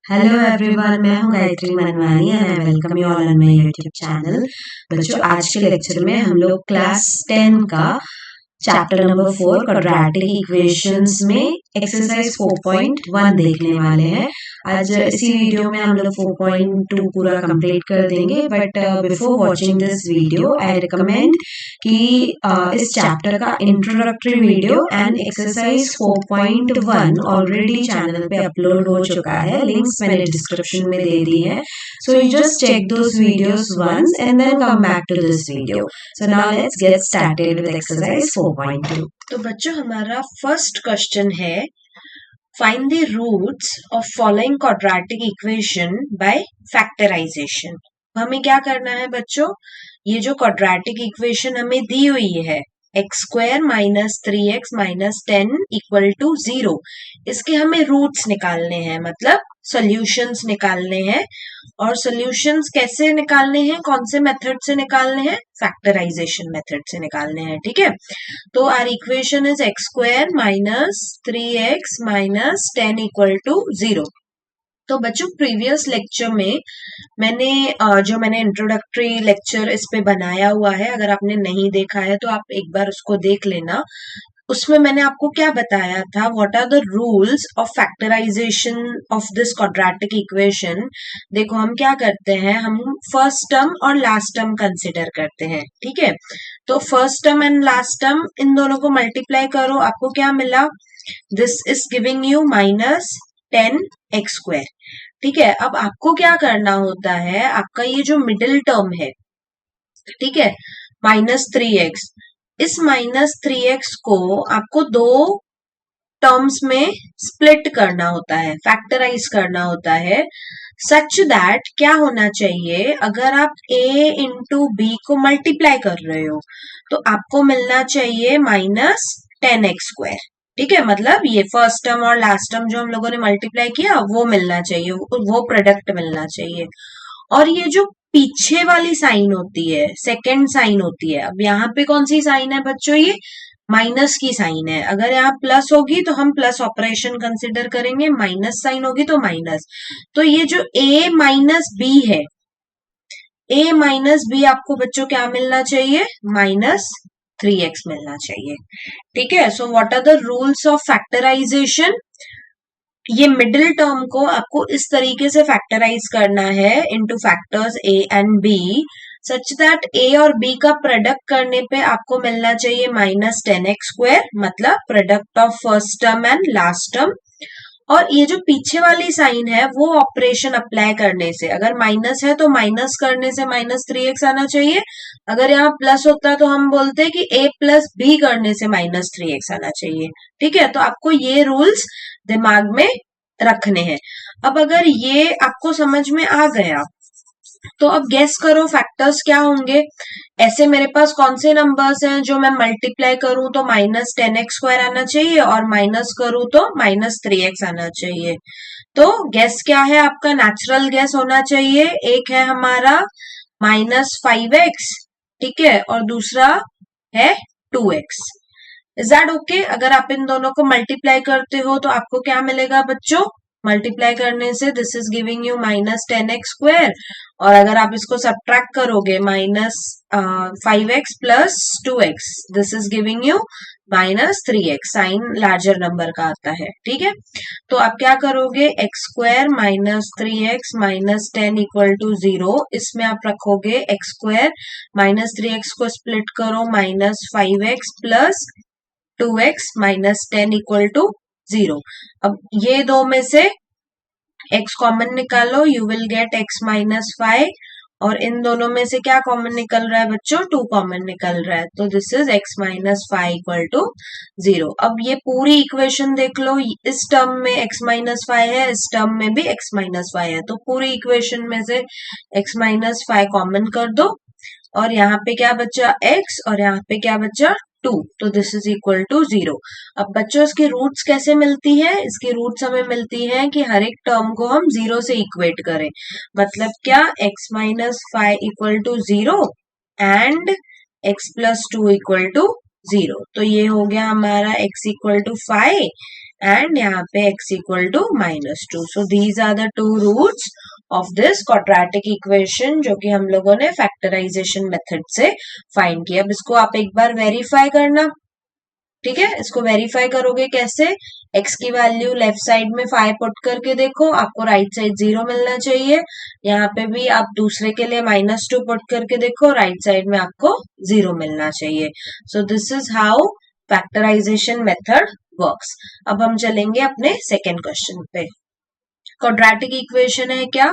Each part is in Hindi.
हेलो एवरीवन, मैं हूं Gayatri Manwani and I welcome you all on my YouTube channel. बच्चों, आज के लेक्चर में हम लोग क्लास 10 का चैप्टर नंबर 4 क्वाड्रेटिक इक्वेशंस में एक्सरसाइज 4.1 देखने वाले हैं। आज इसी वीडियो में हम लोग 4.2 पूरा कंप्लीट कर देंगे, but before watching this video I recommend कि इस चैप्टर का introductory video and exercise 4.1 already channel पे अपलोड हो चुका है। लिंक्स मैंने डिस्क्रिप्शन में दे दी है, so you just check those videos once and then come back to this video. So now let's get started with exercise 4.2. तो बच्चों, हमारा फर्स्ट क्वेश्चन है find the roots of following quadratic equation by factorization. हमें क्या करना है बच्चों, ये जो क्वाड्रेटिक इक्वेशन हमें दी हुई है x² minus 3x minus 10 equal to 0, इसके हमें रूट्स निकालने हैं, मतलब सॉल्यूशंस निकालने हैं। और सॉल्यूशंस कैसे निकालने हैं, कौन से मेथड से निकालने हैं, फैक्टराइजेशन मेथड से निकालने हैं। ठीक है, तो our equation is x² minus 3x minus 10 equal to 0। तो बच्चों, प्रीवियस लेक्चर में मैंने इंट्रोडक्टरी लेक्चर इस पे बनाया हुआ है, अगर आपने नहीं देखा है तो आप एक बार उसको देख लेना। उसमें मैंने आपको क्या बताया था, what are the rules of factorization of this quadratic equation. देखो, हम क्या करते हैं, हम फर्स्ट टर्म और लास्ट टर्म कंसिडर करते हैं। ठीक है, तो first term and last term, इन दोनों को मल्टीप्लाई करो, आपको क्या मिला, this is giving you minus 10x²। ठीक है, अब आपको क्या करना होता है, आपका ये जो मिडिल टर्म है, ठीक है, माइनस 3x, इस माइनस 3x को आपको दो टर्म्स में स्प्लिट करना होता है, फैक्टराइज करना होता है, सच दैट क्या होना चाहिए, अगर आप a इंटू बी को मल्टीप्लाई कर रहे हो तो आपको मिलना चाहिए माइनस 10x²। ठीक है, मतलब ये फर्स्ट टर्म और लास्ट टर्म जो हम लोगों ने मल्टीप्लाई किया वो मिलना चाहिए, वो प्रोडक्ट मिलना चाहिए। और ये जो पीछे वाली साइन होती है, सेकेंड साइन होती है, अब यहाँ पे कौन सी साइन है बच्चों, ये माइनस की साइन है। अगर यहाँ प्लस होगी तो हम प्लस ऑपरेशन कंसिडर करेंगे, माइनस साइन होगी तो माइनस। तो ये जो a माइनस बी है, a माइनस बी आपको बच्चों क्या मिलना चाहिए, माइनस 3x मिलना चाहिए। ठीक है, so what are the rules of factorization. ये मिडिल टर्म को आपको इस तरीके से फैक्टराइज करना है into factors a and b, such that a और b का प्रोडक्ट करने पे आपको मिलना चाहिए माइनस 10x², मतलब product of first term and last term. और ये जो पीछे वाली साइन है वो ऑपरेशन अप्लाई करने से, अगर माइनस है तो माइनस करने से माइनस 3x आना चाहिए, अगर यहाँ प्लस होता तो हम बोलते कि a प्लस बी करने से माइनस 3x आना चाहिए। ठीक है, तो आपको ये रूल्स दिमाग में रखने हैं। अब अगर ये आपको समझ में आ गया तो अब गेस करो फैक्टर्स क्या होंगे। ऐसे मेरे पास कौन से नंबर्स हैं जो मैं मल्टीप्लाई करूं तो माइनस 10x² आना चाहिए और माइनस करूं तो माइनस 3x आना चाहिए। तो गेस क्या है आपका, नेचुरल गेस होना चाहिए। एक है हमारा माइनस 5x, ठीक है, और दूसरा है 2x। Is that okay? अगर आप इन दोनों को मल्टीप्लाई करते हो तो आपको क्या मिलेगा बच्चों, मल्टीप्लाई करने से this is giving you minus 10x², और अगर आप इसको सब्ट्रैक्ट करोगे minus 5x plus 2x, this is giving you minus 3x, sign larger number का आता है। ठीक है, तो आप क्या करोगे, x² minus 3x minus 10 equal to 0, इसमें आप रखोगे x² माइनस 3x को स्प्लिट करो, minus 5x plus 2x minus 10 equal to 0। अब ये दो में से x कॉमन निकालो, you will get x minus 5, और इन दोनों में से क्या कॉमन निकल रहा है बच्चों, 2 कॉमन निकल रहा है, तो this is x minus 5 equal to 0। अब ये पूरी इक्वेशन देख लो, इस टर्म में x माइनस 5 है, इस टर्म में भी x माइनस 5 है, तो पूरी इक्वेशन में से x माइनस 5 कॉमन कर दो, और यहाँ पे क्या बचा x और यहाँ पे क्या बचा 2, तो दिस इज इक्वल टू 0। अब बच्चों इसकी रूट्स कैसे मिलती है, इसकी रूट्स हमें मिलती है कि हर एक टर्म को हम 0 से इक्वेट करें, मतलब क्या, x minus 5 equal to 0 and x plus 2 equal to 0। तो ये हो गया हमारा x इक्वल टू 5 एंड यहाँ पे x equal to -2. So these are the two roots of this quadratic equation जो कि हम लोगों ने फैक्टराइजेशन मेथड से फाइंड किया. अब इसको आप एक बार वेरीफाई करना. ठीक है, इसको वेरीफाई करोगे कैसे? x की वैल्यू लेफ्ट साइड में 5 पुट करके देखो, आपको राइट साइड 0 मिलना चाहिए. यहाँ पे भी आप दूसरे के लिए -2 पुट करके देखो, राइट साइड में आपको 0 मिलना चाहिए. So this is how factorization method works. अब हम चलेंगे अपने सेकेंड क्वेश्चन पे. क्वाड्रेटिक इक्वेशन है क्या?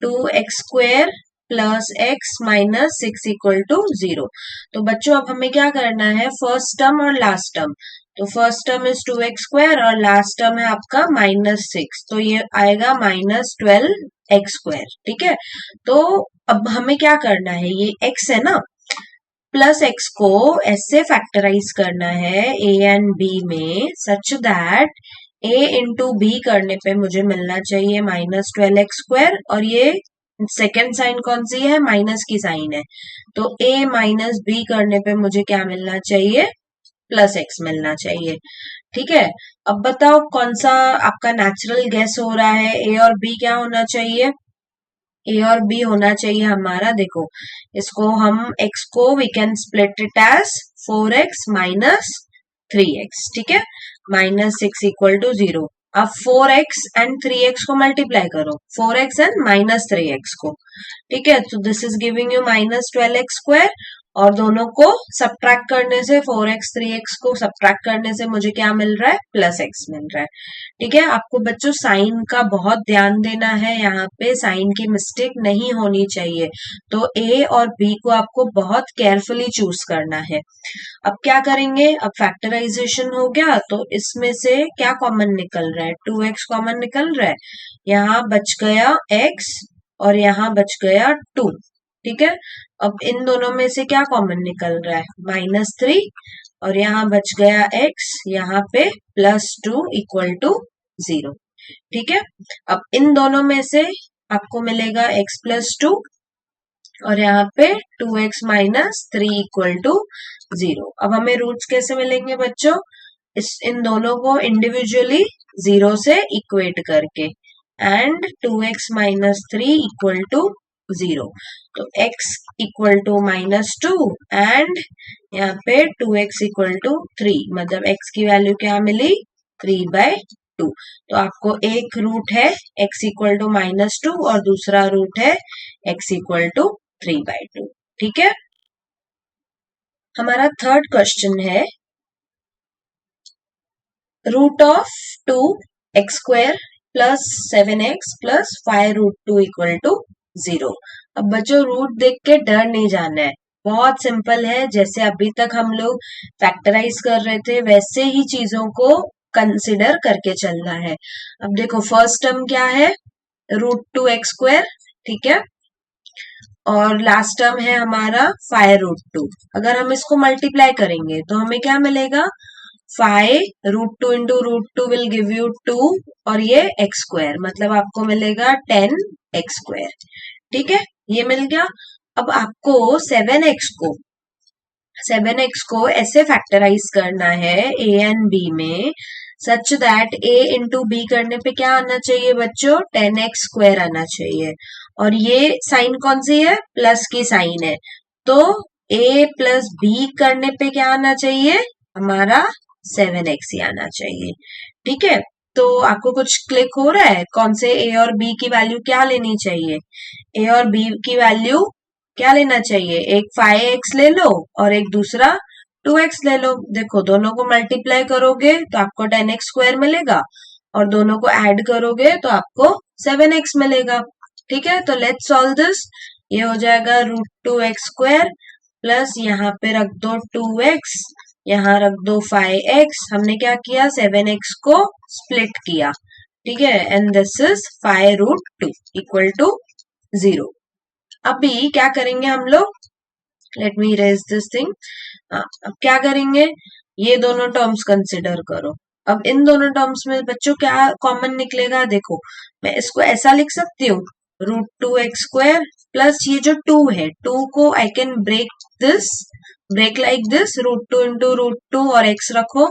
2x² plus x minus 6 equal to 0. तो बच्चों अब हमें क्या करना है? फर्स्ट टर्म और लास्ट टर्म. तो फर्स्ट टर्म इज 2x² और लास्ट टर्म है आपका -6. तो ये आएगा -12x². ठीक है, तो अब हमें क्या करना है? ये x है ना, प्लस x को ऐसे फैक्टराइज करना है a एंड b में such that a into b करने पे मुझे मिलना चाहिए -12x². और ये सेकेंड साइन कौन सी है? माइनस की साइन है. तो a माइनस b करने पे मुझे क्या मिलना चाहिए? प्लस x मिलना चाहिए. ठीक है, अब बताओ कौन सा आपका नेचुरल गेस हो रहा है? a और b क्या होना चाहिए? a और b होना चाहिए हमारा, देखो इसको हम x को we can split it as 4x minus 3x. ठीक है, -6 इक्वल टू 0. अब 4x एंड 3x को मल्टीप्लाई करो, 4x एंड -3x को. ठीक है, तो this is giving you -12x². और दोनों को सब्ट्रैक्ट करने से 4x 3x को सब्ट्रैक्ट करने से मुझे क्या मिल रहा है? +x मिल रहा है. ठीक है, आपको बच्चों साइन का बहुत ध्यान देना है. यहाँ पे साइन की मिस्टेक नहीं होनी चाहिए. तो a और b को आपको बहुत केयरफुली चूज करना है. अब क्या करेंगे? अब फैक्टराइजेशन हो गया, तो इसमें से क्या कॉमन निकल रहा है? 2x कॉमन निकल रहा है. यहाँ बच गया x और यहाँ बच गया 2. ठीक है, अब इन दोनों में से क्या कॉमन निकल रहा है? -3 और यहाँ बच गया x, यहाँ पे +2 इक्वल टू 0. ठीक है, अब इन दोनों में से आपको मिलेगा x +2 और यहाँ पे 2x माइनस 3 इक्वल टू 0. अब हमें रूट्स कैसे मिलेंगे बच्चों? इन दोनों को इंडिविजुअली 0 से इक्वेट करके. And 2x minus 3 equal to 0. तो x इक्वल टू -2 एंड यहाँ पे 2x इक्वल टू 3. मतलब x की वैल्यू क्या मिली? 3/2. तो आपको एक रूट है x इक्वल टू -2 और दूसरा रूट है x इक्वल टू 3/2. ठीक है, हमारा थर्ड क्वेश्चन है root of 2x² plus 7x plus 5√2 equal to 0. अब बच्चों रूट देख के डर नहीं जाना है, बहुत सिंपल है. जैसे अभी तक हम लोग फैक्टराइज कर रहे थे वैसे ही चीजों को कंसिडर करके चलना है. अब देखो फर्स्ट टर्म क्या है? √2x². ठीक है, और लास्ट टर्म है हमारा 5√2. अगर हम इसको मल्टीप्लाई करेंगे तो हमें क्या मिलेगा? 5√2 इंटू √2 विल गिव यू 2 और ये x², मतलब आपको मिलेगा 10x². ठीक है, ये मिल गया. अब आपको 7x को ऐसे फैक्टराइज करना है a एंड b में such that a into b करने पे क्या आना चाहिए बच्चों? 10x² आना चाहिए. और ये साइन कौन सी है? प्लस की साइन है. तो a प्लस b करने पे क्या आना चाहिए? हमारा 7x ही आना चाहिए. ठीक है, तो आपको कुछ क्लिक हो रहा है? कौन से a और b की वैल्यू क्या लेनी चाहिए? a और b की वैल्यू क्या लेना चाहिए? एक 5x ले लो और एक दूसरा 2x ले लो. देखो दोनों को मल्टीप्लाई करोगे तो आपको 10x² मिलेगा और दोनों को ऐड करोगे तो आपको 7x मिलेगा. ठीक है, तो लेट्स सॉल्व दिस. ये हो जाएगा √2x² प्लस यहाँ पे रख दो 2x, यहाँ रख दो 5x. हमने क्या किया? 7x को स्प्लिट किया. ठीक है, and this is 5√2 equal to 0. अभी क्या करेंगे हम लोग? Let me erase this thing. अब क्या करेंगे? ये दोनों टर्म्स कंसिडर करो. अब इन दोनों टर्म्स में बच्चों क्या कॉमन निकलेगा? देखो मैं इसको ऐसा लिख सकती हूँ √2x² प्लस ये जो 2 है 2 को I can break like this. √2 into √2 और x रखो,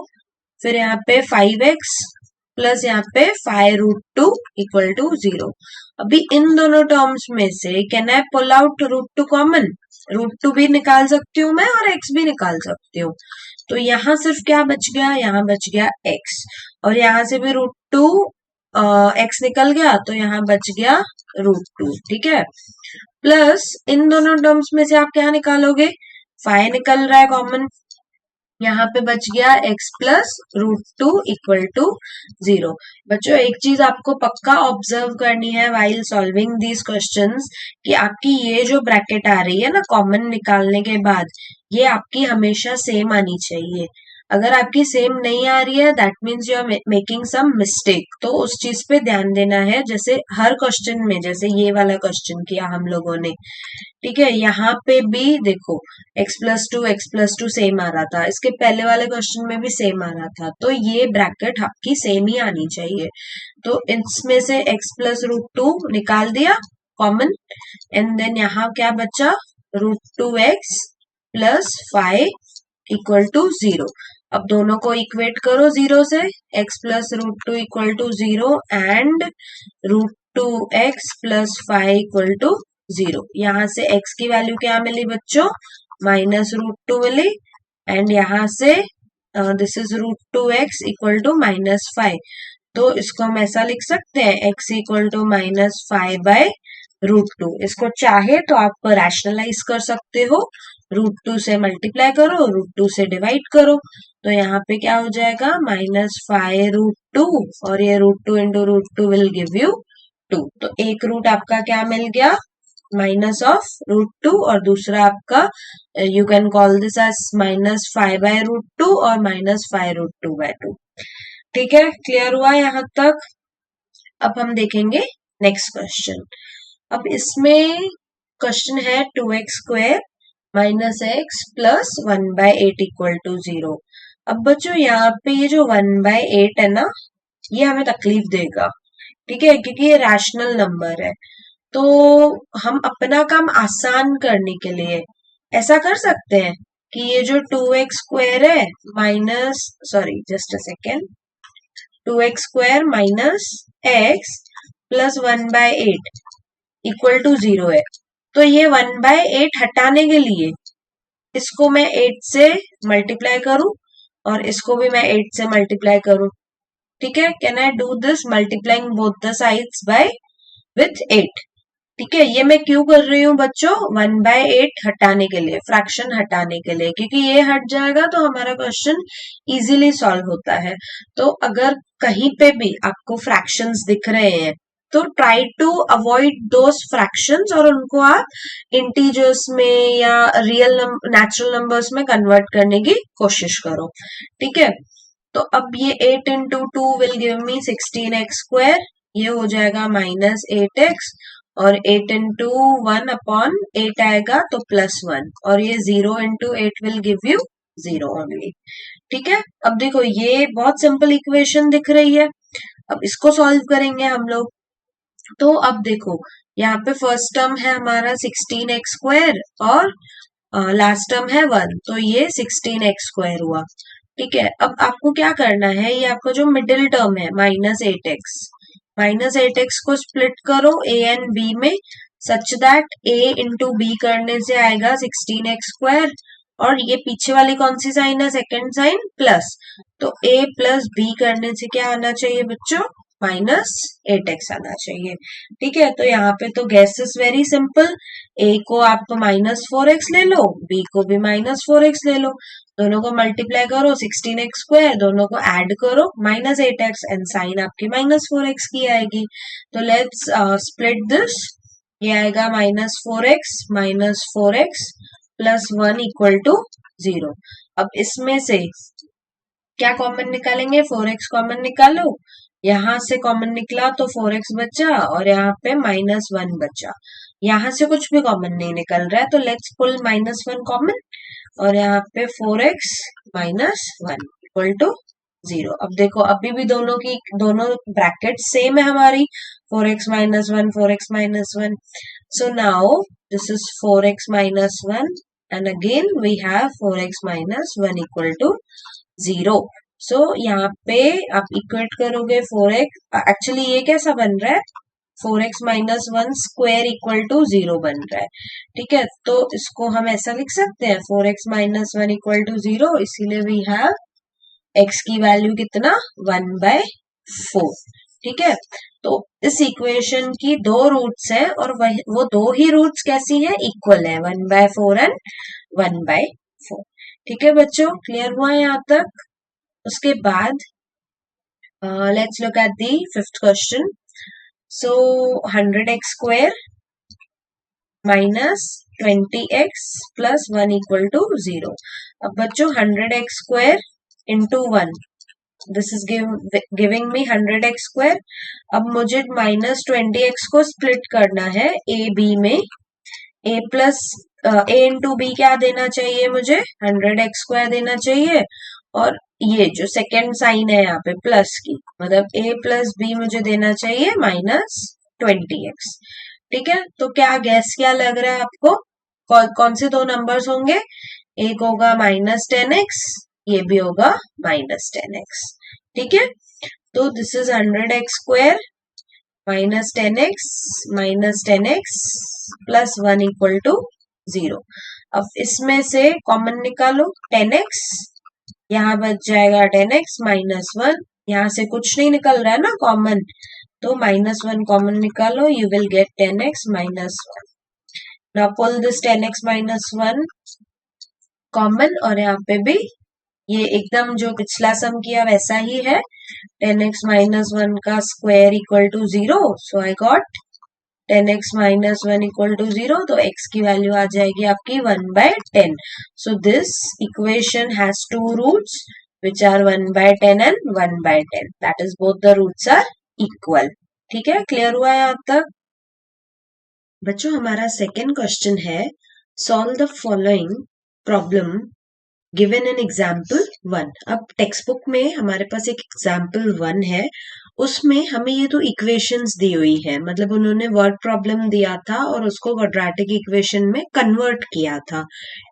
फिर यहाँ पे 5x प्लस यहाँ पे 5√2 इक्वल टू 0। अभी इन दोनों टर्म्स में से can I pull out √2 common? √2 भी निकाल सकती हूँ मैं और x भी निकाल सकती हूँ। तो यहाँ सिर्फ क्या बच गया, यहाँ बच गया x, और यहाँ से भी √2 x निकल गया तो यहाँ बच गया √2। ठीक है, प्लस इन दोनों टर्म्स में से आप क्या निकालोगे, 5 निकल रहा है कॉमन, यहाँ पे बच गया x प्लस √2 इक्वल टू 0। बच्चों एक चीज आपको पक्का ऑब्जर्व करनी है वाइल सॉल्विंग दीज क्वेश्चंस, कि आपकी ये जो ब्रैकेट आ रही है ना कॉमन निकालने के बाद, ये आपकी हमेशा सेम आनी चाहिए। अगर आपकी सेम नहीं आ रही है that means you are making some mistake, तो उस चीज पे ध्यान देना है। जैसे हर क्वेश्चन में, जैसे ये वाला क्वेश्चन किया हम लोगों ने, ठीक है, यहाँ पे भी देखो x+2 सेम आ रहा था, इसके पहले वाले क्वेश्चन में भी सेम आ रहा था, तो ये ब्रैकेट आपकी सेम ही आनी चाहिए। तो इसमें से x+√2 निकाल दिया कॉमन, एंड देन यहाँ क्या बचा, √2x प्लस 5 इक्वल टू 0। अब दोनों को इक्वेट करो 0 से, x plus √2 equal to 0 and √2x plus 5 equal to 0। यहाँ से x की वैल्यू क्या मिली बच्चों, -√2 मिली, एंड यहाँ से this is √2x equal to -5। तो इसको हम ऐसा लिख सकते हैं, x इक्वल टू -5/√2। इसको चाहे तो आप रैशनलाइज कर सकते हो, √2 से मल्टीप्लाई करो, √2 से डिवाइड करो, तो यहाँ पे क्या हो जाएगा, -5√2, और ये √2 इंटू √2 विल गिव यू 2। तो एक रूट आपका क्या मिल गया, -√2, और दूसरा आपका you can call this as -5/√2 और -5√2/2। ठीक है, क्लियर हुआ यहाँ तक? अब हम देखेंगे नेक्स्ट क्वेश्चन। अब इसमें क्वेश्चन है 2x² -x plus 1/8 equal to 0। अब बच्चों यहाँ पे ये जो 1/8 है ना, ये हमें तकलीफ देगा, ठीक है, क्योंकि ये रैशनल नंबर है। तो हम अपना काम आसान करने के लिए ऐसा कर सकते हैं कि ये जो 2x² है just a second, 2x² -x plus 1/8 equal to 0 है। तो ये 1/8 हटाने के लिए इसको मैं 8 से मल्टीप्लाई करूं और इसको भी मैं 8 से मल्टीप्लाई करूं। ठीक है, can I do this multiplying both the sides by with 8? ठीक है, ये मैं क्यों कर रही हूँ बच्चों, 1/8 हटाने के लिए, फ्रैक्शन हटाने के लिए, क्योंकि ये हट जाएगा तो हमारा क्वेश्चन इजीली सॉल्व होता है। तो अगर कहीं पे भी आपको फ्रैक्शंस दिख रहे हैं तो try to avoid those fractions और उनको आप इंटीजर्स में या रियल नेचुरल नंबर्स में कन्वर्ट करने की कोशिश करो। ठीक है, तो अब ये 8 into 2 will give me 16x², ये हो जाएगा -8x, और 8 इंटू 1/8 आएगा तो +1, और ये 0 into 8 will give you 0 only. ठीक है, अब देखो ये बहुत सिंपल इक्वेशन दिख रही है, अब इसको सॉल्व करेंगे हम लोग। तो अब देखो यहाँ पे फर्स्ट टर्म है हमारा 16x² और लास्ट टर्म है 1, तो ये 16x² हुआ। ठीक है, अब आपको क्या करना है, ये आपका जो मिडिल टर्म है -8x को स्प्लिट करो a एंड b में, such that a into b करने से आएगा 16x², और ये पीछे वाली कौन सी साइन है, सेकेंड साइन प्लस, तो a प्लस b करने से क्या आना चाहिए बच्चों, -8x आना चाहिए। ठीक है, तो यहाँ पे तो guess is very simple, a को आप -4x ले लो, b को भी -4x ले लो, दोनों को मल्टीप्लाई करो 16x², दोनों को ऐड करो -8x, एंड साइन आपकी -4x की आएगी। तो लेट्स स्प्लिट दिस, ये आएगा -4x प्लस 1 इक्वल टू 0। अब इसमें से क्या कॉमन निकालेंगे, 4x कॉमन निकालो, यहाँ से कॉमन निकला तो 4x बचा, और यहाँ पे -1 बचा, यहाँ से कुछ भी कॉमन नहीं निकल रहा है, तो लेट्स पुल -1 कॉमन, और यहाँ पे 4x -1 इक्वल टू 0। अब देखो अभी भी दोनों ब्रैकेट सेम है हमारी, 4x -1, so now this is 4x -1 and again we have 4x -1 equal to 0। सो यहाँ पे आप इक्वेट करोगे 4x, एक्चुअली ये कैसा बन रहा है 4x minus 1 square equal to 0 बन रहा है, ठीक है। तो इसको हम ऐसा लिख सकते हैं 4x माइनस 1 इक्वल टू 0, इसीलिए वी हैव x की वैल्यू कितना 1/4, ठीक है। तो इस इक्वेशन की दो रूट्स है और वो दो ही रूट्स कैसी है, इक्वल है, 1/4 एंड 1/4, ठीक है बच्चों, क्लियर हुआ है यहाँ तक। उसके बाद let's look at the fifth question. So 100x square minus 20x plus 1 equal to 0। अब बच्चों 100x square into 1, this is giving me 100x square. अब मुझे माइनस 20x को स्प्लिट करना है ए बी में, ए प्लस ए इंटू बी क्या देना चाहिए मुझे 100x स्क्वायर देना चाहिए, और ये जो सेकेंड साइन है यहाँ पे प्लस की, मतलब ए प्लस बी मुझे देना चाहिए माइनस 20x, ठीक है। तो क्या गैस क्या लग रहा है आपको, कौन से दो नंबर्स होंगे, एक होगा माइनस 10x, ये भी होगा माइनस 10x, ठीक है। तो this is 100x square minus 10x plus 1 equal to 0। अब इसमें से कॉमन निकालो 10x, यहाँ बच जाएगा 10x माइनस 1, यहाँ से कुछ नहीं निकल रहा है ना कॉमन, तो माइनस 1 कॉमन निकालो, you will get 10x minus 1। Now pull this 10x minus 1 common, और यहाँ पे भी ये एकदम जो पिछला सम किया वैसा ही है, 10x माइनस 1 का square equal to 0, so I got 10x minus 1 equal to 0, तो x की वैल्यू आ जाएगी आपकी 1/10। So this equation has two roots which are 1/10 and 1/10, that is both the roots are equal, ठीक है, क्लियर हुआ है यहाँ तक बच्चों। हमारा सेकेंड क्वेश्चन है, solve the following problem given in example 1। अब टेक्स्ट बुक में हमारे पास एक एग्जाम्पल 1 है, उसमें हमें ये तो इक्वेशंस दी हुई है, मतलब उन्होंने वर्ड प्रॉब्लम दिया था और उसको क्वाड्रेटिक इक्वेशन में कन्वर्ट किया था,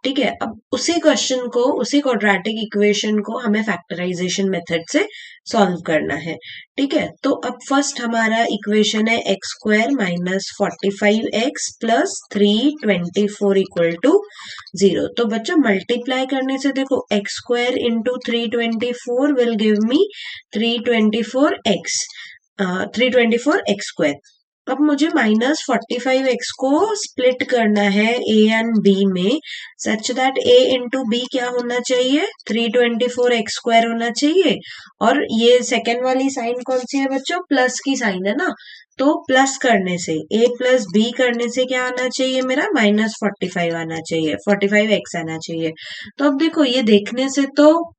ठीक है। अब उसी क्वेश्चन को, उसी क्वाड्रेटिक इक्वेशन को हमें फैक्टराइजेशन मेथड से सॉल्व करना है, ठीक है। तो अब फर्स्ट हमारा इक्वेशन है x square minus 45x plus 324 equal to 0। तो बच्चों मल्टीप्लाई करने से देखो x square into 324 will give me 324x square. अब मुझे माइनस 45x को स्प्लिट करना है a एंड b में, such that a into B क्या होना चाहिए 324x स्क्वायर होना चाहिए, और ये सेकेंड वाली साइन कौन सी है बच्चों, प्लस की साइन है ना, तो प्लस करने से a प्लस बी करने से क्या आना चाहिए मेरा माइनस 45 आना चाहिए, 45x आना चाहिए। तो अब देखो ये देखने से तो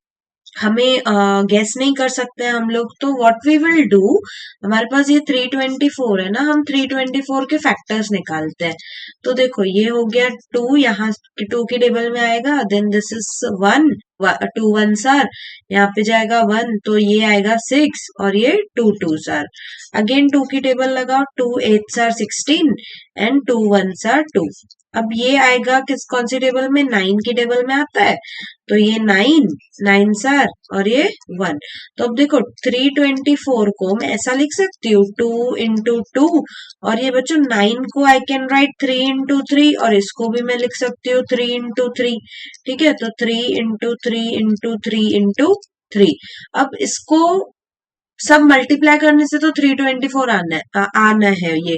हमें गेस नहीं कर सकते हैं हम लोग, तो व्हाट वी विल डू, हमारे पास ये 324 है ना, हम 324 के फैक्टर्स निकालते हैं। तो देखो ये हो गया 2, यहाँ 2 की टेबल में आएगा, then this is 1, 2 1s are, यहाँ पे जाएगा 1, तो ये आएगा 6, और ये 2 2s आर, अगेन 2 की टेबल लगाओ, 2 8s are 16 and 2 1s are 2। अब ये आएगा कौन सी टेबल में, 9 की टेबल में आता है, तो ये 9 सर और ये 1। तो अब देखो 324 को मैं ऐसा लिख सकती हूँ 2 इंटू 2, और ये बच्चों 9 को आई कैन राइट 3 इंटू 3, और इसको भी मैं लिख सकती हूँ 3 इंटू 3, ठीक है। तो 3 इंटू 3 इंटू 3 इंटू 3, अब इसको सब मल्टीप्लाई करने से तो 324 आना है ये।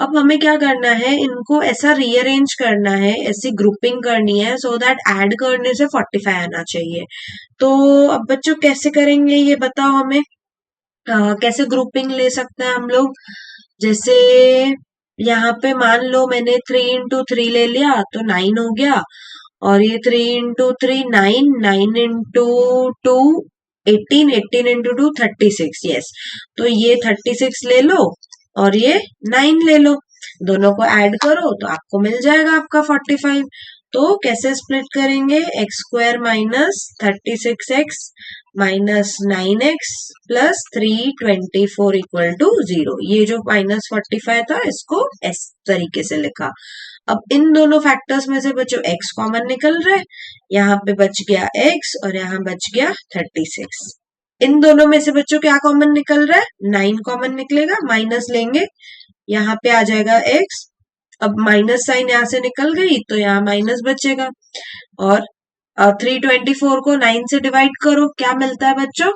अब हमें क्या करना है, इनको ऐसा रीअरेंज करना है, ऐसी ग्रुपिंग करनी है, सो दैट ऐड करने से 45 आना चाहिए। तो अब बच्चों कैसे करेंगे ये बताओ हमें, कैसे ग्रुपिंग ले सकते हैं हम लोग, जैसे यहाँ पे मान लो मैंने 3 इंटू 3 ले लिया तो 9 हो गया, और ये 3 इंटू 3 9, 9 इंटू 2 18, 18 इंटू 2 36, यस। तो ये 36 ले लो और ये 9 ले लो, दोनों को ऐड करो तो आपको मिल जाएगा आपका 45। तो कैसे स्प्लिट करेंगे, x square minus 36x minus 9x plus 324 equal to 0। ये जो माइनस 45 था इसको इस तरीके से लिखा। अब इन दोनों फैक्टर्स में से बच्चों x कॉमन निकल रहा है, यहाँ पे बच गया x और यहाँ बच गया 36। इन दोनों में से बच्चों क्या कॉमन निकल रहा है? 9 कॉमन निकलेगा, माइनस लेंगे, यहाँ पे आ जाएगा x। अब माइनस साइन यहाँ से निकल गई तो यहाँ माइनस बचेगा। और 324 को 9 से डिवाइड करो, क्या मिलता है बच्चों?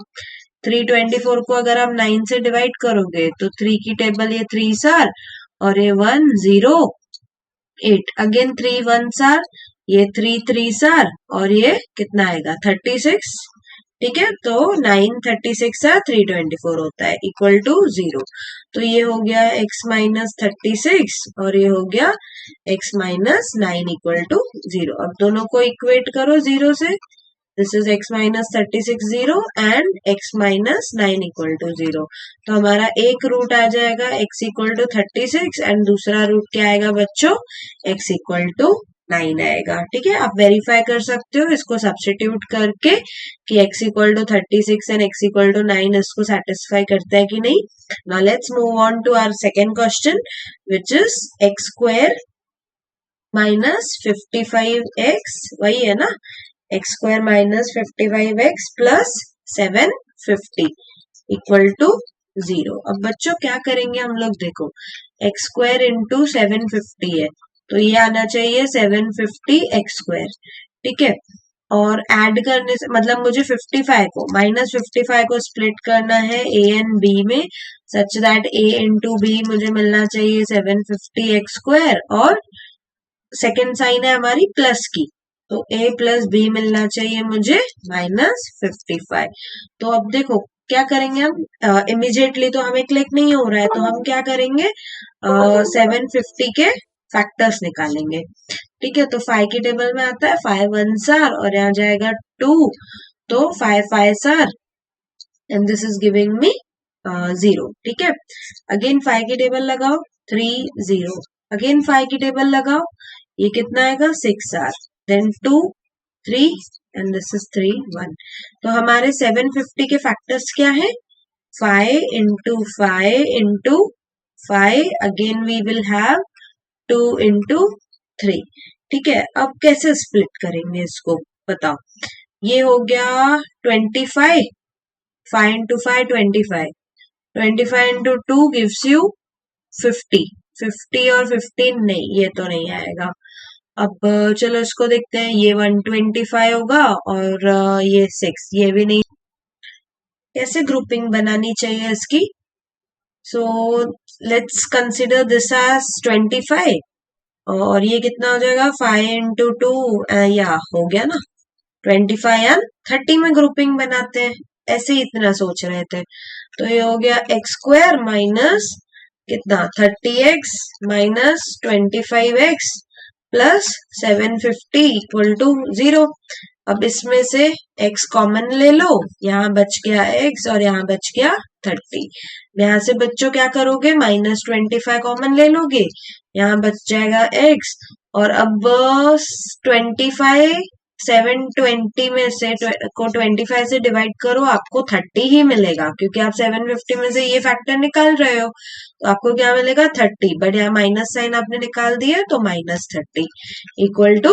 324 को अगर आप 9 से डिवाइड करोगे तो 3 की टेबल ये 3 सार और ये 108, अगेन 3 1 सार, ये 3 3 सार और ये कितना आएगा? 36। ठीक है, तो 9 36 है 324 होता है इक्वल टू 0। तो ये हो गया x माइनस 36 और ये हो गया x माइनस 9 इक्वल टू 0। अब दोनों को इक्वेट करो 0 से, this is x minus 36 0 and x minus 9 equal to 0। तो हमारा एक रूट आ जाएगा x इक्वल टू 36 एंड दूसरा रूट क्या आएगा बच्चों? x इक्वल टू 9 आएगा। ठीक है, आप वेरीफाई कर सकते हो इसको सब्स्टिट्यूट करके कि x equal to 36 and x equal to 9 इसको सेटिस्फाई करता है कि नहीं। Now let's move on to our second question which is x square minus 55x, वही है ना, x square minus 55x plus 750 equal to 0। अब बच्चों क्या करेंगे हम लोग? देखो, x स्क्वायर इंटू 750 है तो ये आना चाहिए 750 x स्क्वायर। ठीक है, और ऐड करने से मतलब मुझे 55 को माइनस 55 को स्प्लिट करना है a एंड b में, such that a into b मुझे मिलना चाहिए 750 x स्क्वायर और सेकेंड साइन है हमारी प्लस की, तो a प्लस b मिलना चाहिए मुझे माइनस 55। तो अब देखो क्या करेंगे हम, इमीडिएटली तो हमें क्लिक नहीं हो रहा है, तो हम क्या करेंगे? 750 के फैक्टर्स निकालेंगे। ठीक है, तो 5 की टेबल में आता है 5 1 सार और यहाँ जाएगा 2, तो 5 5 सार एंड दिस इज गिविंग मी 0। ठीक है, अगेन 5 की टेबल लगाओ 3 0, अगेन 5 की टेबल लगाओ, ये कितना आएगा? 6 सार, देन 2 3 एंड दिस इज 3 1। तो हमारे 750 के फैक्टर्स क्या है? 5 into 5 into 5, again we will have 2 into 3। ठीक है, अब कैसे स्प्लिट करेंगे इसको बताओ? ये हो गया 25, 5 इंटू 5 25, 25 इंटू 2 गिव्स यू 50, 50 और 15 नहीं, ये तो नहीं आएगा। अब चलो इसको देखते हैं, ये 125 होगा और ये 6, ये भी नहीं। कैसे ग्रुपिंग बनानी चाहिए इसकी? So let's consider this as 25 और ये कितना हो जाएगा? 5 इंटू 2, या हो गया ना 25 एंड 30 में ग्रुपिंग बनाते हैं, ऐसे ही इतना सोच रहे थे। तो ये हो गया x स्क्वायर माइनस कितना 30x minus 25x plus 750 equal to 0। अब इसमें से x कॉमन ले लो, यहाँ बच गया x और यहाँ बच गया 30। यहाँ से बच्चों क्या करोगे? माइनस 25 कॉमन ले लोगे, यहाँ बच जाएगा x और अब 25 720 में से को 25 से डिवाइड करो, आपको 30 ही मिलेगा क्योंकि आप 750 में से ये फैक्टर निकाल रहे हो, तो आपको क्या मिलेगा? 30। बट यहाँ माइनस साइन आपने निकाल दिया तो माइनस 30 इक्वल टू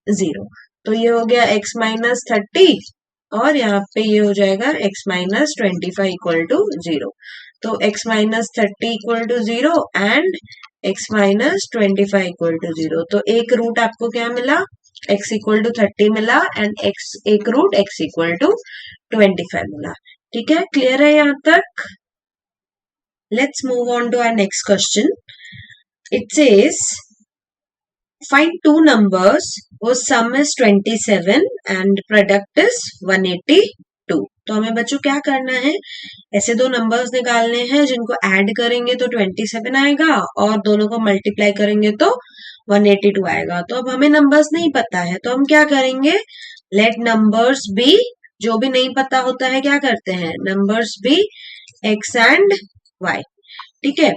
0। तो ये हो गया x माइनस 30 और यहाँ पे ये हो जाएगा x माइनस 25 इक्वल टू 0। तो x minus 30 equal to 0 and x minus 25 equal to 0। तो एक रूट आपको क्या मिला? x इक्वल टू 30 मिला एंड x एक रूट x इक्वल टू 25 मिला। ठीक है, क्लियर है यहाँ तक? Let's move on to our next question. It says find two numbers whose sum is 27 and product is 182। तो हमें बच्चों क्या करना है? ऐसे दो नंबर्स निकालने हैं जिनको ऐड करेंगे तो 27 आएगा और दोनों को मल्टीप्लाई करेंगे तो 182 आएगा। तो अब हमें नंबर्स नहीं पता है तो हम क्या करेंगे? लेट नंबर्स बी, जो भी नहीं पता होता है क्या करते हैं? Numbers be x and y। ठीक है,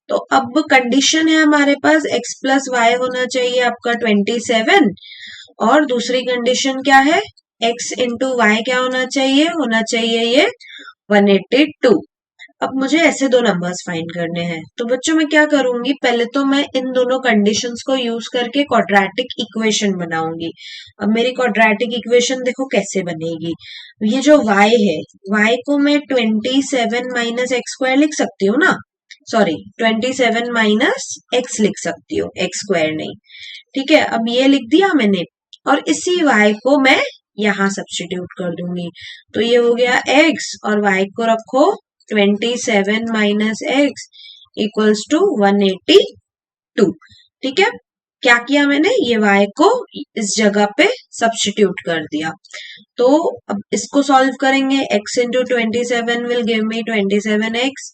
तो अब कंडीशन है हमारे पास x प्लस वाई होना चाहिए आपका 27 और दूसरी कंडीशन क्या है? x इंटू वाई क्या होना चाहिए? होना चाहिए ये 182। अब मुझे ऐसे दो नंबर्स फाइंड करने हैं, तो बच्चों मैं क्या करूंगी, पहले तो मैं इन दोनों कंडीशंस को यूज करके क्वाड्रेटिक इक्वेशन बनाऊंगी। अब मेरी क्वाड्रेटिक इक्वेशन देखो कैसे बनेगी। ये जो y है, y को मैं 27 माइनस एक्स स्क्वायर लिख सकती हूँ ना, सॉरी 27 माइनस एक्स लिख सकती हूँ, एक्स स्क्वायर नहीं। ठीक है, अब ये लिख दिया मैंने, और इसी y को मैं यहाँ सब्स्टिट्यूट कर दूंगी, तो ये हो गया x और y को रखो 27 माइनस एक्स इक्वल्स टू 182। ठीक है, क्या किया मैंने, ये y को इस जगह पे सब्स्टिट्यूट कर दिया। तो अब इसको सॉल्व करेंगे, x into 27 will give me 27x,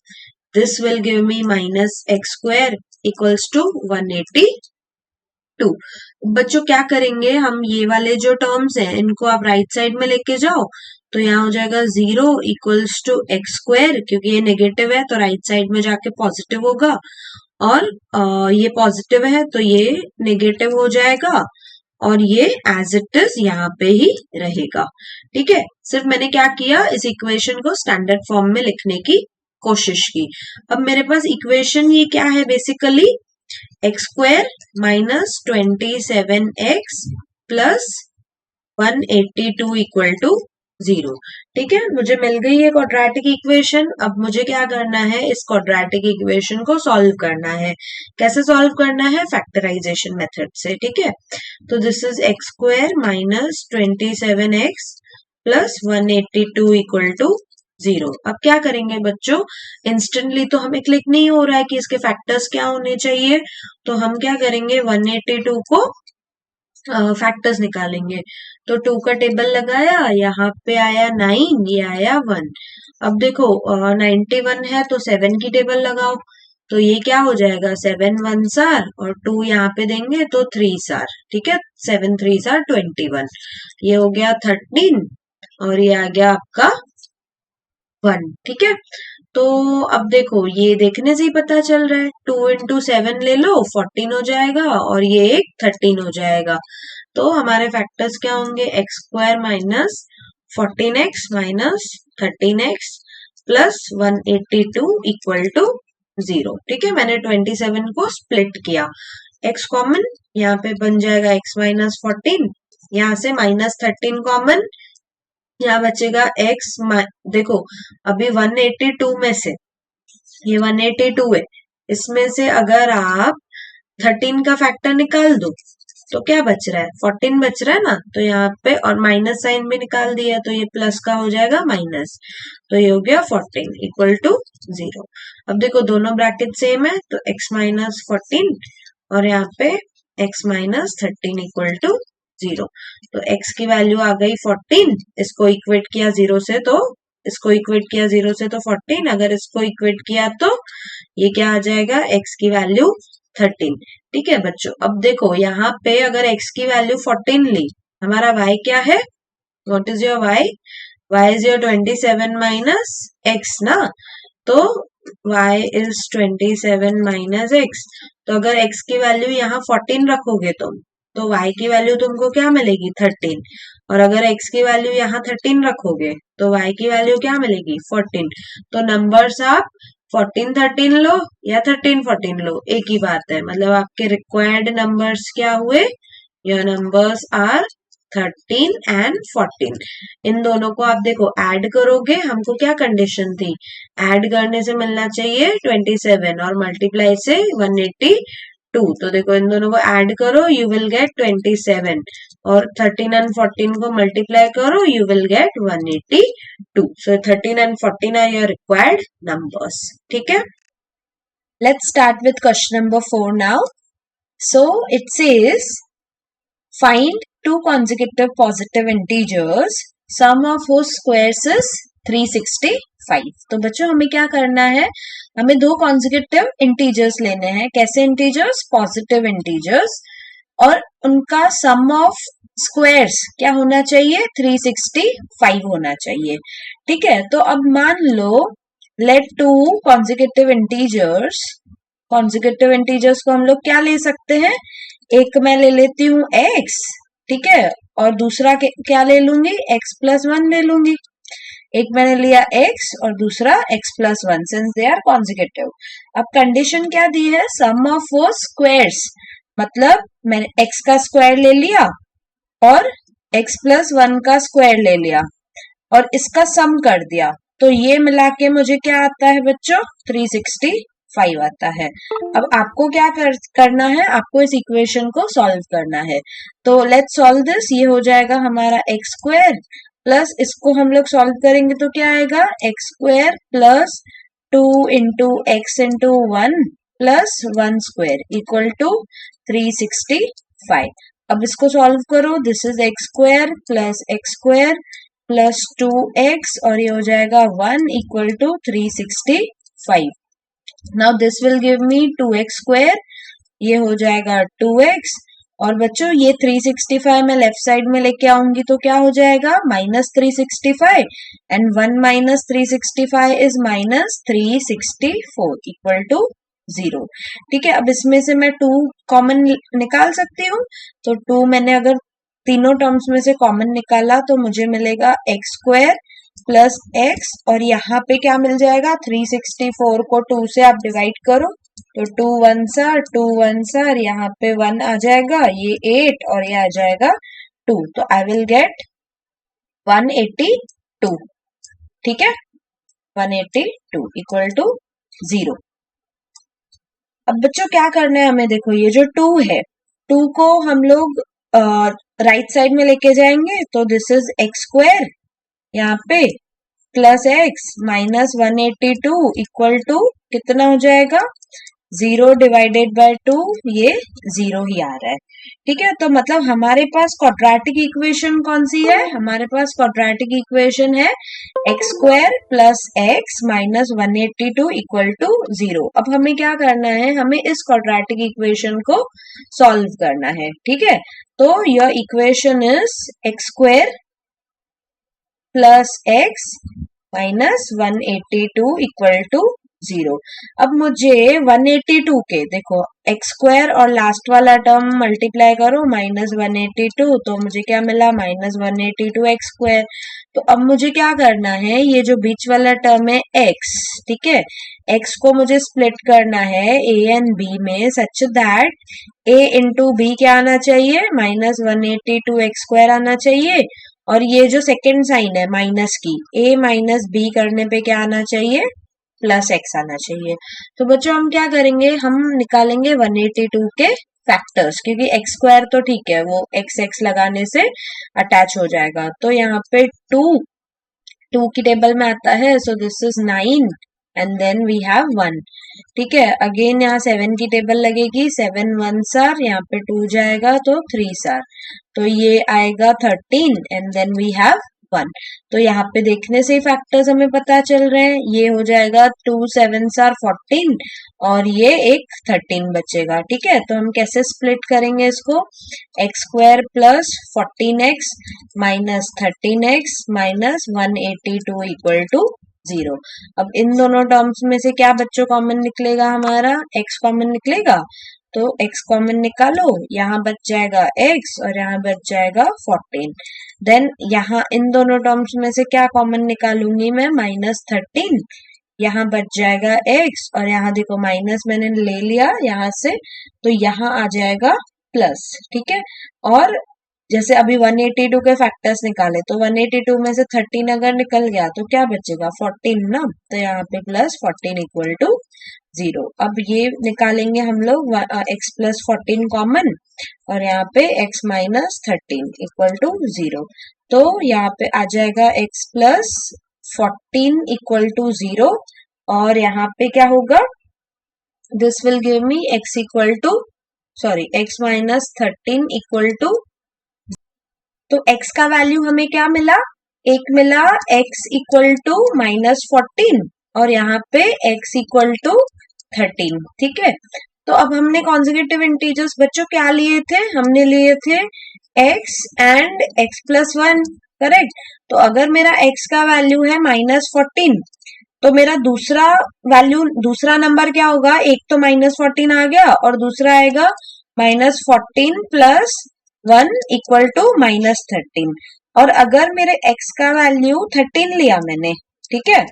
this will give me minus x square equals to 182। बच्चों क्या करेंगे, हम ये वाले जो टर्म्स हैं इनको आप राइट साइड में लेके जाओ, तो यहाँ हो जाएगा 0 इक्वल्स टू एक्स स्क्वायर, क्योंकि ये नेगेटिव है तो राइट साइड में जाके पॉजिटिव होगा, और ये पॉजिटिव है तो ये नेगेटिव हो जाएगा, और ये एज इट इज यहाँ पे ही रहेगा। ठीक है, सिर्फ मैंने क्या किया, इस इक्वेशन को स्टैंडर्ड फॉर्म में लिखने की कोशिश की। अब मेरे पास इक्वेशन ये क्या है, basically x square minus 27x plus 182 equal to 0। ठीक है, मुझे मिल गई है क्वाड्रेटिक इक्वेशन। अब मुझे क्या करना है, इस क्वाड्रेटिक इक्वेशन को सॉल्व करना है। कैसे सॉल्व करना है, फैक्टराइजेशन मेथड से। ठीक है, तो this is x square minus 27x plus 182 equal to 0। अब क्या करेंगे बच्चों, इंस्टेंटली तो हमें क्लिक नहीं हो रहा है कि इसके फैक्टर्स क्या होने चाहिए, तो हम क्या करेंगे, 182 को फैक्टर्स निकालेंगे। तो 2 का टेबल लगाया, यहाँ पे आया 9, ये आया 1। अब देखो 91 है तो 7 की टेबल लगाओ, तो ये क्या हो जाएगा, 7 1s आर और 2 यहाँ पे देंगे तो 3s आर। ठीक है, 7 3s आर 21, ये हो गया 13 और ये आ गया आपका 1। ठीक है, तो अब देखो ये देखने से ही पता चल रहा है, 2 इंटू 7 ले लो 14 हो जाएगा, और ये एक 13 हो जाएगा। तो हमारे फैक्टर्स क्या होंगे, x square minus 14x minus 13x plus 182 equal to 0। ठीक है, मैंने 27 को स्प्लिट किया, x कॉमन, यहाँ पे बन जाएगा x माइनस 14, यहाँ से माइनस 13 कॉमन, यहाँ बचेगा x। देखो अभी 182 में से, ये 182 है, इसमें से अगर आप 13 का फैक्टर निकाल दो तो क्या बच रहा है, 14 बच रहा है ना, तो यहाँ पे और माइनस साइन भी निकाल दिया तो ये प्लस का हो जाएगा माइनस, तो ये हो गया 14 इक्वल टू 0। अब देखो दोनों ब्रैकेट सेम है, तो x माइनस 14 और यहाँ पे x माइनस 13 इक्वल टू 0। तो x की वैल्यू आ गई 14, इसको इक्वेट किया 0 से, तो इसको इक्वेट किया 0 से तो 14, अगर इसको इक्वेट किया तो ये क्या आ जाएगा, x की वैल्यू 13। ठीक है बच्चों, अब देखो यहाँ पे अगर x की वैल्यू 14 ली, हमारा y क्या है, what is your y, y is your 27 minus x ना, तो y इज 27 माइनस x। तो अगर x की वैल्यू यहाँ 14 रखोगे तुम, तो y की वैल्यू तुमको क्या मिलेगी, 13, और अगर x की वैल्यू यहाँ 13 रखोगे तो y की वैल्यू क्या मिलेगी, 14। तो नंबर्स आप 14 13 लो या 13 14 लो, एक ही बात है, मतलब आपके रिक्वायर्ड नंबर्स क्या हुए, योर नंबर्स आर 13 एंड 14। इन दोनों को आप देखो ऐड करोगे, हमको क्या कंडीशन थी, ऐड करने से मिलना चाहिए 27 और मल्टीप्लाई से 182। तो देखो इन दोनों को ऐड करो, यू विल गेट 27, और 13 एंड 14 को मल्टीप्लाई करो, you will get 182। So 13 and 14 are your required numbers. ठीक है, let's start with question number 4 now. So it says find two consecutive positive integers, sum of whose squares is 365। तो बच्चों हमें क्या करना है, हमें दो consecutive integers लेने हैं। कैसे integers, positive integers, और उनका sum of squares क्या होना चाहिए, 365 होना चाहिए। ठीक है, तो अब मान लो let two consecutive integers को हम लोग क्या ले सकते हैं, एक मैं ले लेती हूँ x, ठीक है, और दूसरा क्या ले लूंगी, x प्लस 1 ले लूंगी। एक मैंने लिया x और दूसरा x+1 since they are consecutive. अब कंडीशन क्या दी है, सम ऑफ वो स्क्वायर्स, मतलब मैंने x का स्क्वायर ले लिया और x+1 का स्क्वायर ले लिया और इसका सम कर दिया, तो ये मिला के मुझे क्या आता है बच्चों, 365 आता है। अब आपको क्या करना है, आपको इस इक्वेशन को सॉल्व करना है। तो लेट्स सॉल्व दिस। ये हो जाएगा हमारा एक्स स्क्वायर प्लस, इसको हम लोग सॉल्व करेंगे तो क्या आएगा, x square plus 2 into x into 1 plus 1 square equal to 365। अब इसको सॉल्व करो, this is x square plus 2x और ये हो जाएगा 1 equal to 365। Now this will give me 2x square, ये हो जाएगा 2x और बच्चों ये 365 मैं लेफ्ट साइड में लेके आऊंगी तो क्या हो जाएगा, -365 एंड 1 - 365 इज -364 इक्वल टू 0। ठीक है, अब इसमें से मैं 2 कॉमन निकाल सकती हूँ, तो 2 मैंने अगर तीनों टर्म्स में से कॉमन निकाला तो मुझे मिलेगा एक्स स्क्वायर प्लस एक्स और यहाँ पे क्या मिल जाएगा, 364 को 2 से आप डिवाइड करो तो 2 1 और यहाँ पे 1 आ जाएगा, ये 8 और ये आ जाएगा 2, तो आई विल गेट 182। ठीक है, 182 इक्वल टू 0। अब बच्चों क्या करना है हमें, देखो ये जो 2 है, 2 को हम लोग राइट साइड में लेके जाएंगे तो दिस इज एक्स स्क्वायर यहाँ पे plus x minus 182 equal to कितना हो जाएगा, 0 डिवाइडेड बाय 2, ये 0 ही आ रहा है। ठीक है, तो मतलब हमारे पास क्वाड्रेटिक इक्वेशन कौन सी है, हमारे पास क्वाड्रेटिक इक्वेशन है x square plus x minus 182 equal to 0। अब हमें क्या करना है, हमें इस क्वाड्रेटिक इक्वेशन को सॉल्व करना है। ठीक है, तो your equation is x square plus x minus 182 equal to 0। अब मुझे 182 के, देखो एक्स स्क्वायर और लास्ट वाला टर्म मल्टीप्लाई करो -182 तो मुझे क्या मिला, -182 एक्स स्क्वायर। तो अब मुझे क्या करना है, ये जो बीच वाला टर्म है x, ठीक है, x को मुझे स्प्लिट करना है a एंड b में such that a into B क्या आना चाहिए, -182 एक्स स्क्वायर आना चाहिए और ये जो सेकेंड साइन है माइनस की, a माइनस बी करने पे क्या आना चाहिए, प्लस एक्स आना चाहिए। तो बच्चों हम क्या करेंगे, हम निकालेंगे 182 के फैक्टर्स, क्योंकि एक्स स्क्वायर तो ठीक है वो एक्स एक्स लगाने से अटैच हो जाएगा। तो यहाँ पे 2 की टेबल में आता है, so this is 9 and then we have 1। ठीक है, अगेन यहाँ 7 की टेबल लगेगी, 7 1s are, यहाँ पे 2 जाएगा तो 3s are, तो ये आएगा 13 एंड देन वी हैव 1। तो यहाँ पे देखने से ही फैक्टर्स हमें पता चल रहे हैं, ये हो जाएगा 2 7s are 14 और ये एक 13 बचेगा। ठीक है, तो हम कैसे स्प्लिट करेंगे इसको, x square plus 14x minus 13x minus 182 equal to 0। अब इन दोनों टर्म्स में से क्या बच्चों कॉमन निकलेगा, हमारा x कॉमन निकलेगा, तो x कॉमन निकालो, यहाँ बच जाएगा x और यहाँ बच जाएगा 14। देन यहाँ इन दोनों टर्म्स में से क्या कॉमन निकालूंगी मैं, -13, यहाँ बच जाएगा x और यहाँ देखो माइनस मैंने ले लिया यहाँ से, तो यहाँ आ जाएगा प्लस। ठीक है, और जैसे अभी 182 के फैक्टर्स निकाले तो 182 में से 13 अगर निकल गया तो क्या बचेगा, 14 ना, तो यहाँ पे प्लस 14 इक्वल टू 0। अब ये निकालेंगे हम लोग x प्लस 14 कॉमन और यहाँ पे x माइनस 13 इक्वल टू 0, तो यहाँ पे आ जाएगा x प्लस 14 इक्वल टू 0 और यहाँ पे क्या होगा, this will give me x equal to x minus 13 equal to, तो x का वैल्यू हमें क्या मिला, एक मिला x इक्वल टू -14 और यहाँ पे x इक्वल टू 13। ठीक है, तो अब हमने कॉन्जिक्यूटिव इंटीजर्स बच्चों क्या लिए थे, हमने लिए थे x and x plus 1, correct. तो अगर मेरा x का वैल्यू है -14 तो मेरा दूसरा नंबर क्या होगा, एक तो -14 आ गया और दूसरा आएगा -14 प्लस 1 इक्वल टू -13। और अगर मेरे x का वैल्यू 13 लिया मैंने, ठीक है,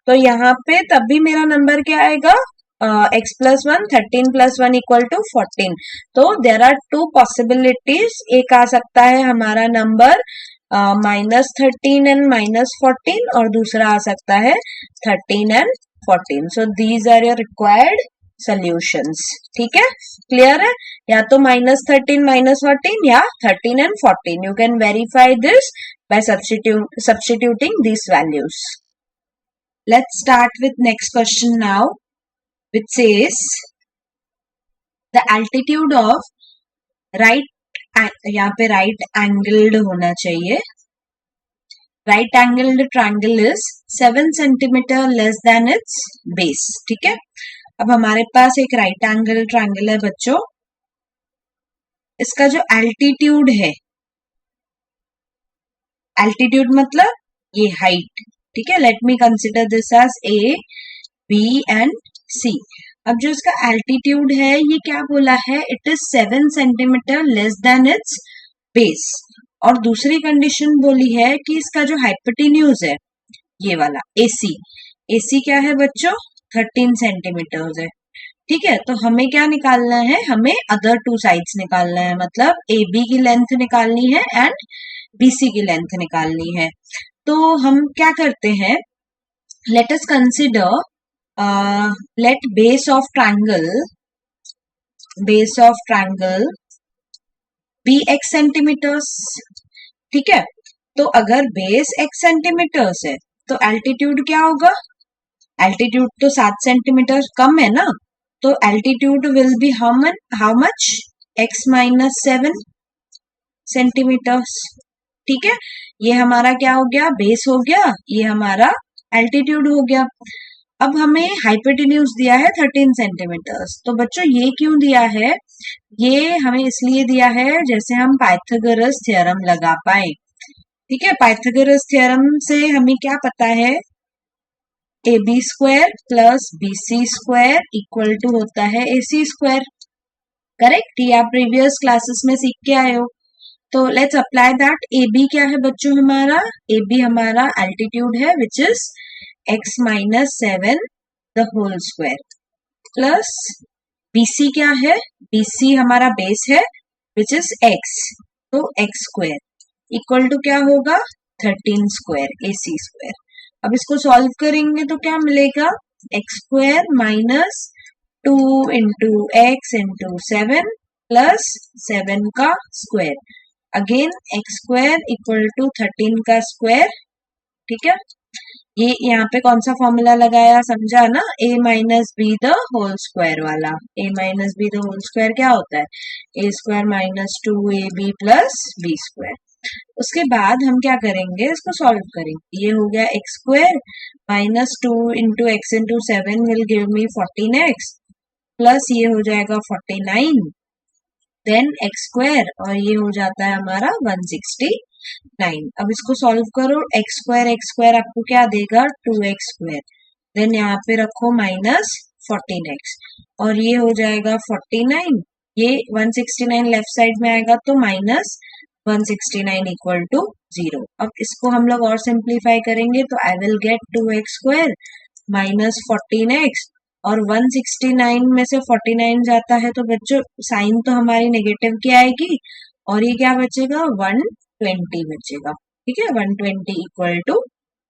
तो यहाँ पे तब भी मेरा नंबर क्या आएगा, x plus 1, 13 plus 1 equal to 14। तो देर आर टू पॉसिबिलिटीज, एक आ सकता है हमारा नंबर -13 एंड -14 और दूसरा आ सकता है 13 and 14। So these are your required solutions. ठीक है, क्लियर है, या तो -13 -14 या 13 and 14। You can verify this by substituting these values. Let's start with next question now, which says the altitude of right, यहाँ पे right angled होना चाहिए, right angled triangle is 7 centimeter less than its base। ठीक है, अब हमारे पास एक right angled triangle है बच्चों, इसका जो altitude है, एल्टीट्यूड मतलब ये हाइट, ठीक है, let me consider this as A B and C. अब जो इसका एल्टीट्यूड है ये क्या बोला है, it is 7 centimetre less than its base, और दूसरी कंडीशन बोली है कि इसका जो हाइपोटेन्यूज है ये वाला एसी, एसी क्या है बच्चों, 13 सेंटीमीटर है। ठीक है, तो हमें क्या निकालना है, हमें अदर टू साइड्स निकालना है, मतलब ए बी की लेंथ निकालनी है एंड BC की लेंथ निकालनी है। तो हम क्या करते हैं, let us consider, let base of triangle be x centimetres. ठीक है, तो अगर बेस x सेंटीमीटर्स है तो एल्टीट्यूड क्या होगा, एल्टीट्यूड तो 7 सेंटीमीटर कम है ना, तो altitude will be how much, x minus 7 centimetres. ठीक है, ये हमारा क्या हो गया, बेस हो गया, ये हमारा एल्टीट्यूड हो गया। अब हमें हाइपोटेन्यूज दिया है 13 सेंटीमीटर्स, तो बच्चों ये क्यों दिया है, ये हमें इसलिए दिया है जैसे हम पाइथागोरस थ्योरम लगा पाए। ठीक है, पाइथागोरस थ्योरम से हमें क्या पता है, AB square plus BC square equal to होता है AC स्क्वायर। करेक्ट, ये आप प्रीवियस क्लासेस में सीख के आए हो। तो लेट्स अप्लाई दैट। AB क्या है बच्चों हमारा, AB हमारा एल्टीट्यूड है which is x minus 7 the whole square, plus BC क्या है, BC हमारा बेस है विच इज x, तो x स्क्वायर इक्वल टू क्या होगा, 13 स्क्वायर AC स्क्वायर। अब इसको सॉल्व करेंगे तो क्या मिलेगा, x square minus 2 into x into 7 plus 7 का square, again x square equal to 13 का स्क्वायर। ठीक है, ये यहाँ पे कौन सा फॉर्मूला लगाया समझा ना, a minus b the whole square वाला। a minus b the whole square क्या होता है, a square minus 2ab plus b square. उसके बाद हम क्या करेंगे, इसको सॉल्व करेंगे, ये हो गया x square minus 2 into x into 7 will give me 14x, plus ये हो जाएगा 49, देन x स्क्वायर, और ये हो जाता है हमारा 169। अब इसको सॉल्व करो, x स्क्वायर आपको क्या देगा, 2x स्क्वायर, देन यहाँ पे रखो माइनस 14x, और ये हो जाएगा 49, ये 169 लेफ्ट साइड में आएगा तो माइनस 169 इक्वल टू 0। अब इसको हम लोग और सिंप्लीफाई करेंगे तो I will gate 2x square minus 14x, और 169 में से 49 जाता है तो बच्चों साइन तो हमारी नेगेटिव की आएगी, और ये क्या बचेगा, 120 बचेगा। ठीक है, 120 इक्वल टू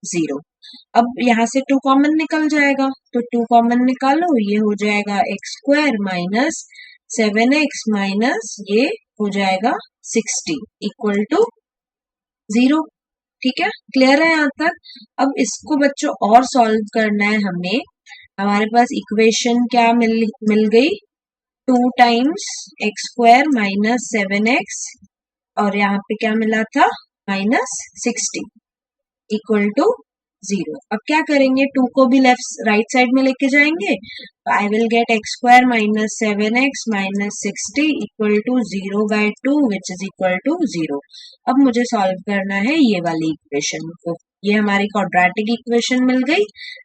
0। अब यहाँ से 2 कॉमन निकल जाएगा, तो 2 कॉमन निकालो, ये हो जाएगा x square minus 7x minus ये हो जाएगा 60 इक्वल टू 0। ठीक है, क्लियर है यहाँ तक। अब इसको बच्चों और सॉल्व करना है हमें, हमारे पास इक्वेशन क्या मिल गई, 2 times x square minus 7x, और यहाँ पे क्या मिला था, माइनस 60 इक्वल टू 0। अब क्या करेंगे, 2 को भी राइट साइड में लेके जाएंगे, तो I will get x square minus 7x minus 60 equal to 0 by 2 which is equal to 0। अब मुझे सॉल्व करना है ये वाली इक्वेशन को, ये हमारी क्वाड्रेटिक इक्वेशन मिल गई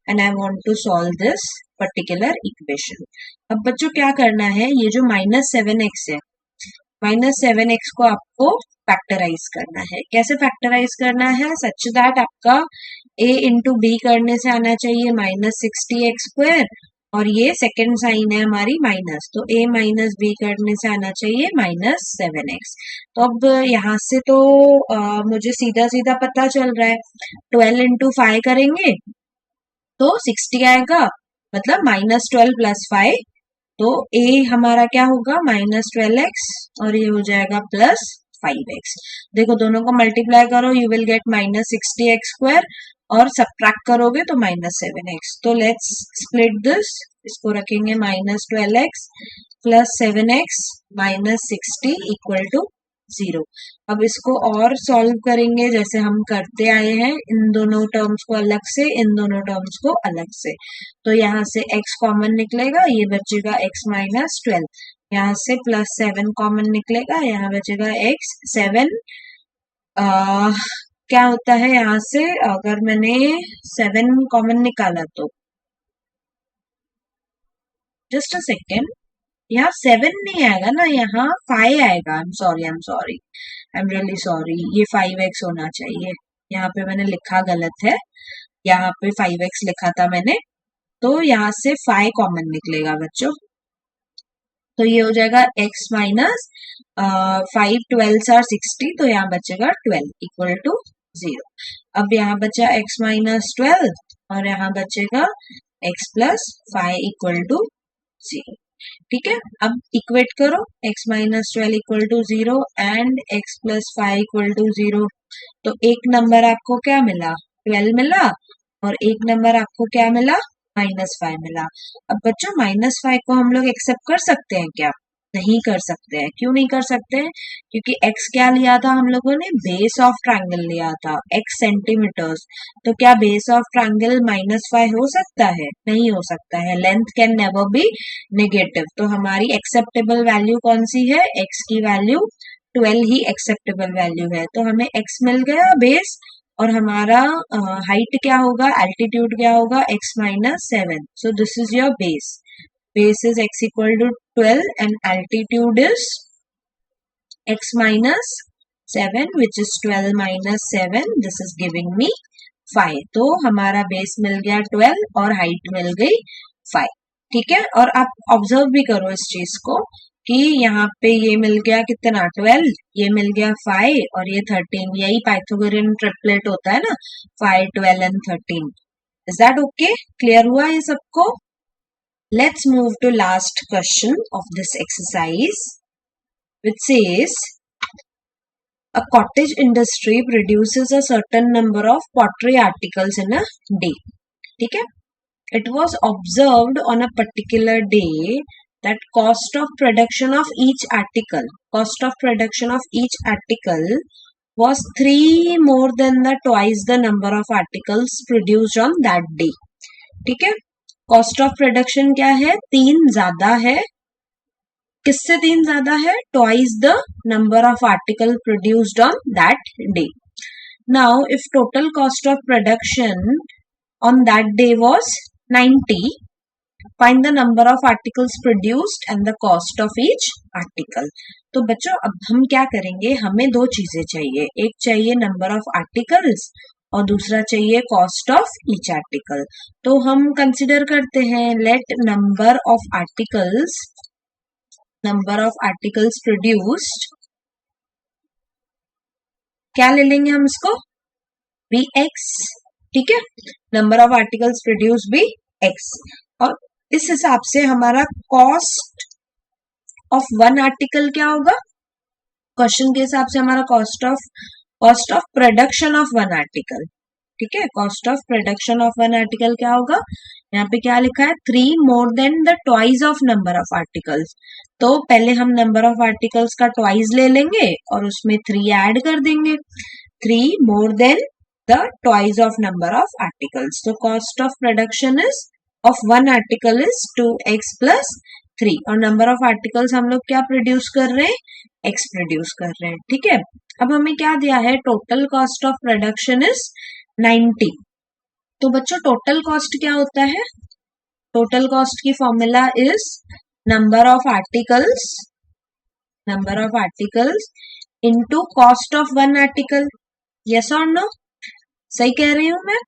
and I want to solve this particular equation. अब बच्चों क्या करना है, ये जो माइनस 7x है -7x को आपको फैक्टराइज करना है। कैसे फैक्टराइज करना है? सच दैट आपका a इंटू बी करने से आना चाहिए -60x², और ये सेकेंड साइन है हमारी माइनस, तो a माइनस बी करने से आना चाहिए -7x। तो अब यहाँ से तो मुझे सीधा सीधा पता चल रहा है, 12 इंटू 5 करेंगे तो 60 आएगा, मतलब -12 + 5, तो a हमारा क्या होगा -12x, और ये हो जाएगा +5x। देखो दोनों को मल्टीप्लाई करो, यू विल गेट -60x², और सब्ट्रैक्ट करोगे तो -7x। तो लेट्स स्प्लिट दिस, इसको रखेंगे -12x + 7x -60 = 0। अब इसको और सॉल्व करेंगे जैसे हम करते आए हैं, इन दोनों टर्म्स को अलग से, इन दोनों टर्म्स को अलग से। तो यहाँ से x कॉमन निकलेगा, ये बचेगा x -12, यहाँ से +7 कॉमन निकलेगा, यहाँ बचेगा x 7। क्या होता है यहाँ से, अगर मैंने 7 कॉमन निकाला तो जस्ट अ सेकेंड, यहाँ 7 नहीं आएगा ना, यहाँ 5 आएगा। आई एम रियली सॉरी, ये 5x होना चाहिए, यहाँ पे मैंने लिखा गलत है, यहाँ पे 5x लिखा था मैंने, तो यहाँ से 5 कॉमन निकलेगा बच्चों, तो ये हो जाएगा x -5 12 are 60, तो यहाँ बचेगा 12 = 0। अब यहाँ बचा x -12, और यहाँ बचेगा x + 5 = 0। ठीक है, अब इक्वेट करो, x -12 = 0 एंड x + 5 = 0। तो एक नंबर आपको क्या मिला? 12 मिला, और एक नंबर आपको क्या मिला? -5 मिला। अब बच्चों -5 को हम लोग एक्सेप्ट कर सकते हैं क्या? नहीं कर सकते हैं। क्यों नहीं कर सकते हैं? क्योंकि x क्या लिया था हम लोगों ने? बेस ऑफ ट्रायंगल लिया था, x सेंटीमीटर्स। तो क्या बेस ऑफ ट्रायंगल -5 हो सकता है? नहीं हो सकता है। Length can never be negative. तो हमारी एक्सेप्टेबल वैल्यू कौन सी है? x की वैल्यू 12 ही एक्सेप्टेबल वैल्यू है। तो हमें x मिल गया बेस, और हमारा हाइट क्या होगा, एल्टीट्यूड क्या होगा? x -7। So this is your base. Base is x = 12 and altitude is x -7, which is 12 - 7. This is giving me 5. तो हमारा बेस मिल गया 12 और हाइट मिल गई 5। ठीक है, और आप ऑब्जर्व भी करो इस चीज को कि यहाँ पे ये मिल गया कितना? 12, ये मिल गया 5, और ये 13। यही पाइथागोरियन ट्रिपलेट होता है ना, 5 12 and 13। Is that okay? Clear हुआ ये सबको? Let's move to last question of this exercise, which says a cottage industry produces a certain number of pottery articles in a day. ठीक है? It was observed on a particular day that cost of production of each article was 3 more than twice the number of articles produced on that day. ठीक है? कॉस्ट ऑफ प्रोडक्शन क्या है? 3 ज्यादा है। किससे 3 ज्यादा है? Twice the number of article produced on that day. Now if total cost of production on that day was 90, find the number of articles produced and the cost of each article. तो बच्चों अब हम क्या करेंगे, हमें 2 चीजें चाहिए, एक चाहिए नंबर ऑफ आर्टिकल्स और दूसरा चाहिए कॉस्ट ऑफ ईच आर्टिकल। तो हम कंसिडर करते हैं, let number of articles produced, क्या ले लेंगे हम इसको? Be x. ठीक है, number of articles produce be x, और इस हिसाब से हमारा कॉस्ट ऑफ 1 आर्टिकल क्या होगा? क्वेश्चन के हिसाब से हमारा cost of production of 1 article. ठीक है, cost of production of 1 article क्या होगा? यहाँ पे क्या लिखा है? 3 more than the twice of number of articles। तो पहले हम नंबर ऑफ आर्टिकल्स का ट्वाइस ले लेंगे और उसमें 3 ऐड कर देंगे। 3 more than the twice of number of articles। तो cost of production is of 1 article is 2x + 3, और नंबर ऑफ आर्टिकल्स हम लोग क्या प्रोड्यूस कर रहे हैं? x प्रोड्यूस कर रहे हैं। ठीक है, अब हमें क्या दिया है? Total cost of production is 90। तो बच्चों टोटल कॉस्ट क्या होता है? टोटल कॉस्ट की formula is number of articles number of articles into cost of one article. Yes और नो? सही कह रही हूँ मैं?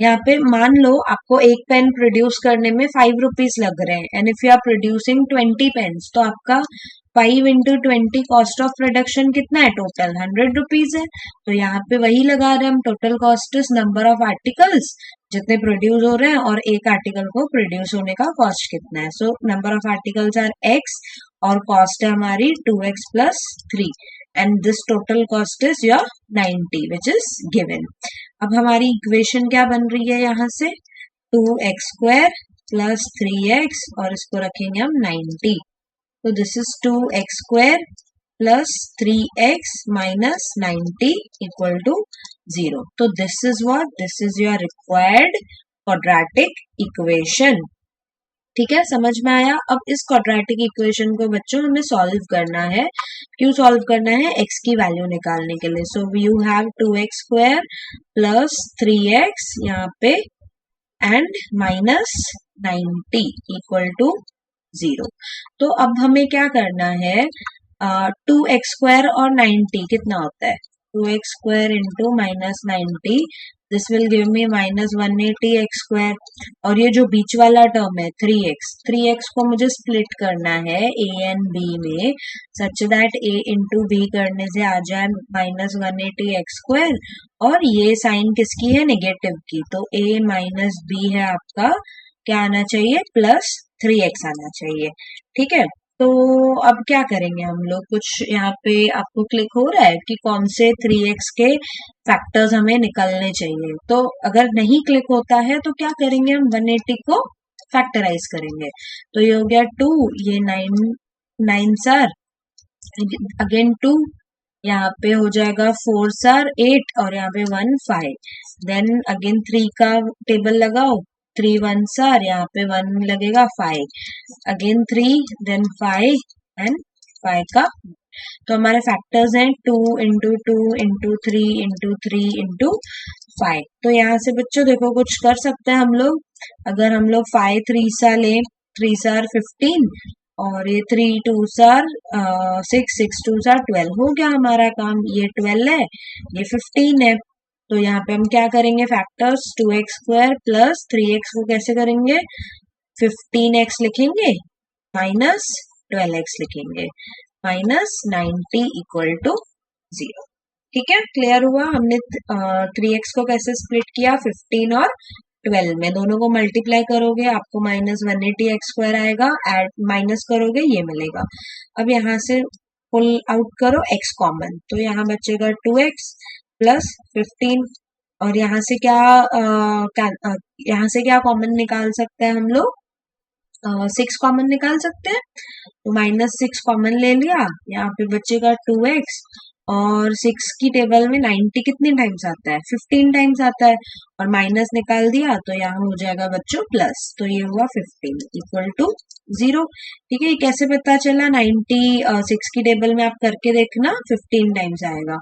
यहाँ पे मान लो आपको एक पेन प्रोड्यूस करने में 5 रुपीज लग रहे हैं and if you are producing 20 pens तो आपका 5 इंटू 20 कॉस्ट ऑफ प्रोडक्शन कितना है? टोटल 100 रुपीज है। तो यहाँ पे वही लगा रहे हैं हम, total cost is number of articles जितने प्रोड्यूस हो रहे हैं और एक आर्टिकल को प्रोड्यूस होने का कॉस्ट कितना है। So number of articles are x और कॉस्ट है हमारी 2x plus 3 and this total cost is your 90 which is given. अब हमारी इक्वेशन क्या बन रही है यहाँ से? 2x स्क्वायर प्लस 3x और इसको रखेंगे हम 90। तो this is 2x square plus 3x minus 90 equal to 0। तो this is what? This is your required quadratic equation. ठीक है, समझ में आया? अब इस क्वाड्रेटिक इक्वेशन को बच्चों हमें सॉल्व करना है। क्यों सॉल्व करना है? x की वैल्यू निकालने के लिए। So you have 2x square plus 3x यहाँ पे एंड माइनस 90 इक्वल टू 0। तो अब हमें क्या करना है? 2x स्क्वायर और 90 कितना होता है? 2x square into minus 90, this will give me minus 180x square. और ये जो बीच वाला टर्म है 3x को मुझे स्प्लिट करना है a एंड b में such that a into b करने से आ जाए माइनस 180x स्क्वायर और ये साइन किसकी है? नेगेटिव की। तो a माइनस b है आपका क्या आना चाहिए? प्लस 3x आना चाहिए। ठीक है, तो अब क्या करेंगे हम लोग? कुछ यहाँ पे आपको क्लिक हो रहा है कि कौन से 3x के फैक्टर्स हमें निकलने चाहिए। तो अगर नहीं क्लिक होता है तो क्या करेंगे हम? 180 को फैक्टराइज करेंगे। तो ये हो गया 2, ये 9 सर अगेन 2, यहाँ पे हो जाएगा 4 सर 8 और यहाँ पे 1 5। देन अगेन 3 का टेबल लगाओ, 3 1 सर यहाँ पे 1 लगेगा 5, अगेन 3 देन 5 एंड 5 का। तो हमारे फैक्टर्स हैं 2 इंटू 2 इंटू 3 इंटू 3 इंटू 5। तो यहाँ से बच्चों देखो कुछ कर सकते हैं हम लोग। अगर हम लोग 5 3 सा लें, 3 सार 15 और ये 3 2 सार 6 6 2 सार 12, हो गया हमारा काम। ये 12 है, ये 15 है। तो यहाँ पे हम क्या करेंगे? Factors 2x square plus 3x को कैसे करेंगे? 15x लिखेंगे माइनस 12x लिखेंगे माइनस 90 इक्वल टू 0। ठीक है, क्लियर हुआ? हमने 3x को कैसे स्प्लिट किया? 15 और 12 में, दोनों को मल्टीप्लाई करोगे आपको माइनस 180x स्क्वायर आएगा, एड माइनस करोगे ये मिलेगा। अब यहाँ से पुल आउट करो x कॉमन, तो यहाँ बचेगा 2x प्लस 15 और यहाँ से क्या कॉमन निकाल सकते हैं हम लोग? 6 कॉमन निकाल सकते हैं। तो माइनस 6 कॉमन ले लिया, यहाँ पे बचेगा 2x और 6 की टेबल में 90 कितने टाइम्स आता है? 15 टाइम्स आता है और माइनस निकाल दिया तो यहाँ हो जाएगा बच्चों प्लस। तो ये हुआ 15 इक्वल टू 0। ठीक है, ये कैसे पता चला? 90 6 की टेबल में आप करके देखना, 15 टाइम्स आएगा।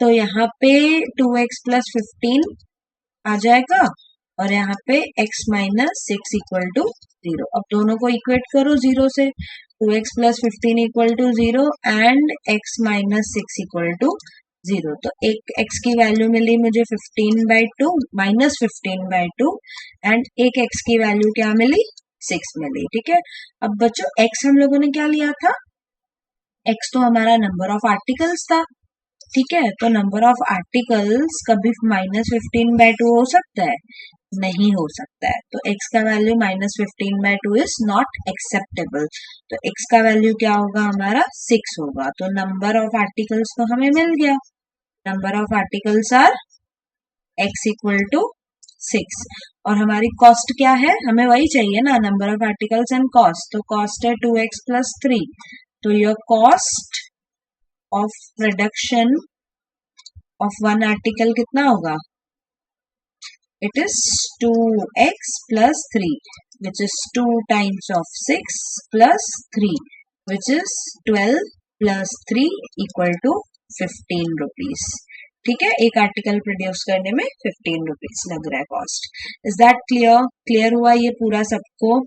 तो यहाँ पे 2x प्लस 15 आ जाएगा और यहाँ पे x माइनस 6 इक्वल टू 0। अब दोनों को इक्वेट करो 0 से, 2x plus 15 equal to 0 and x minus 6 equal to 0। तो एक x की वैल्यू मिली मुझे 15/2 माइनस 15/2 एंड एक x की वैल्यू क्या मिली? 6 मिली। ठीक है, अब बच्चों x हम लोगों ने क्या लिया था? x तो हमारा नंबर ऑफ आर्टिकल्स था। ठीक है, तो नंबर ऑफ आर्टिकल्स कभी माइनस 15/2 हो सकता है? नहीं हो सकता है। तो x का value minus 15/2 is not acceptable. तो x का वैल्यू क्या होगा हमारा? 6 होगा। तो नंबर ऑफ आर्टिकल्स तो हमें मिल गया। Number of articles are x equal to 6 और हमारी कॉस्ट क्या है? हमें वही चाहिए ना, number of articles and cost. तो कॉस्ट है 2x प्लस 3। तो your cost of production of one article कितना होगा? It is 2x plus 3 which is 2 times of 6 plus 3 which is 12 plus 3 equal to 15 rupees। ठीक है, एक आर्टिकल प्रोड्यूस करने में 15 रुपीज लग रहा है cost. Is that clear? Clear हुआ ये पूरा सबको?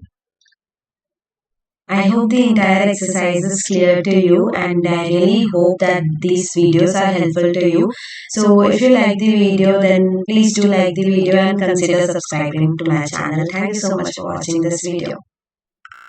I hope the entire exercise is clear to you, and I really hope that these videos are helpful to you. So if you like the video, then please do like the video and consider subscribing to my channel. Thank you so much for watching this video.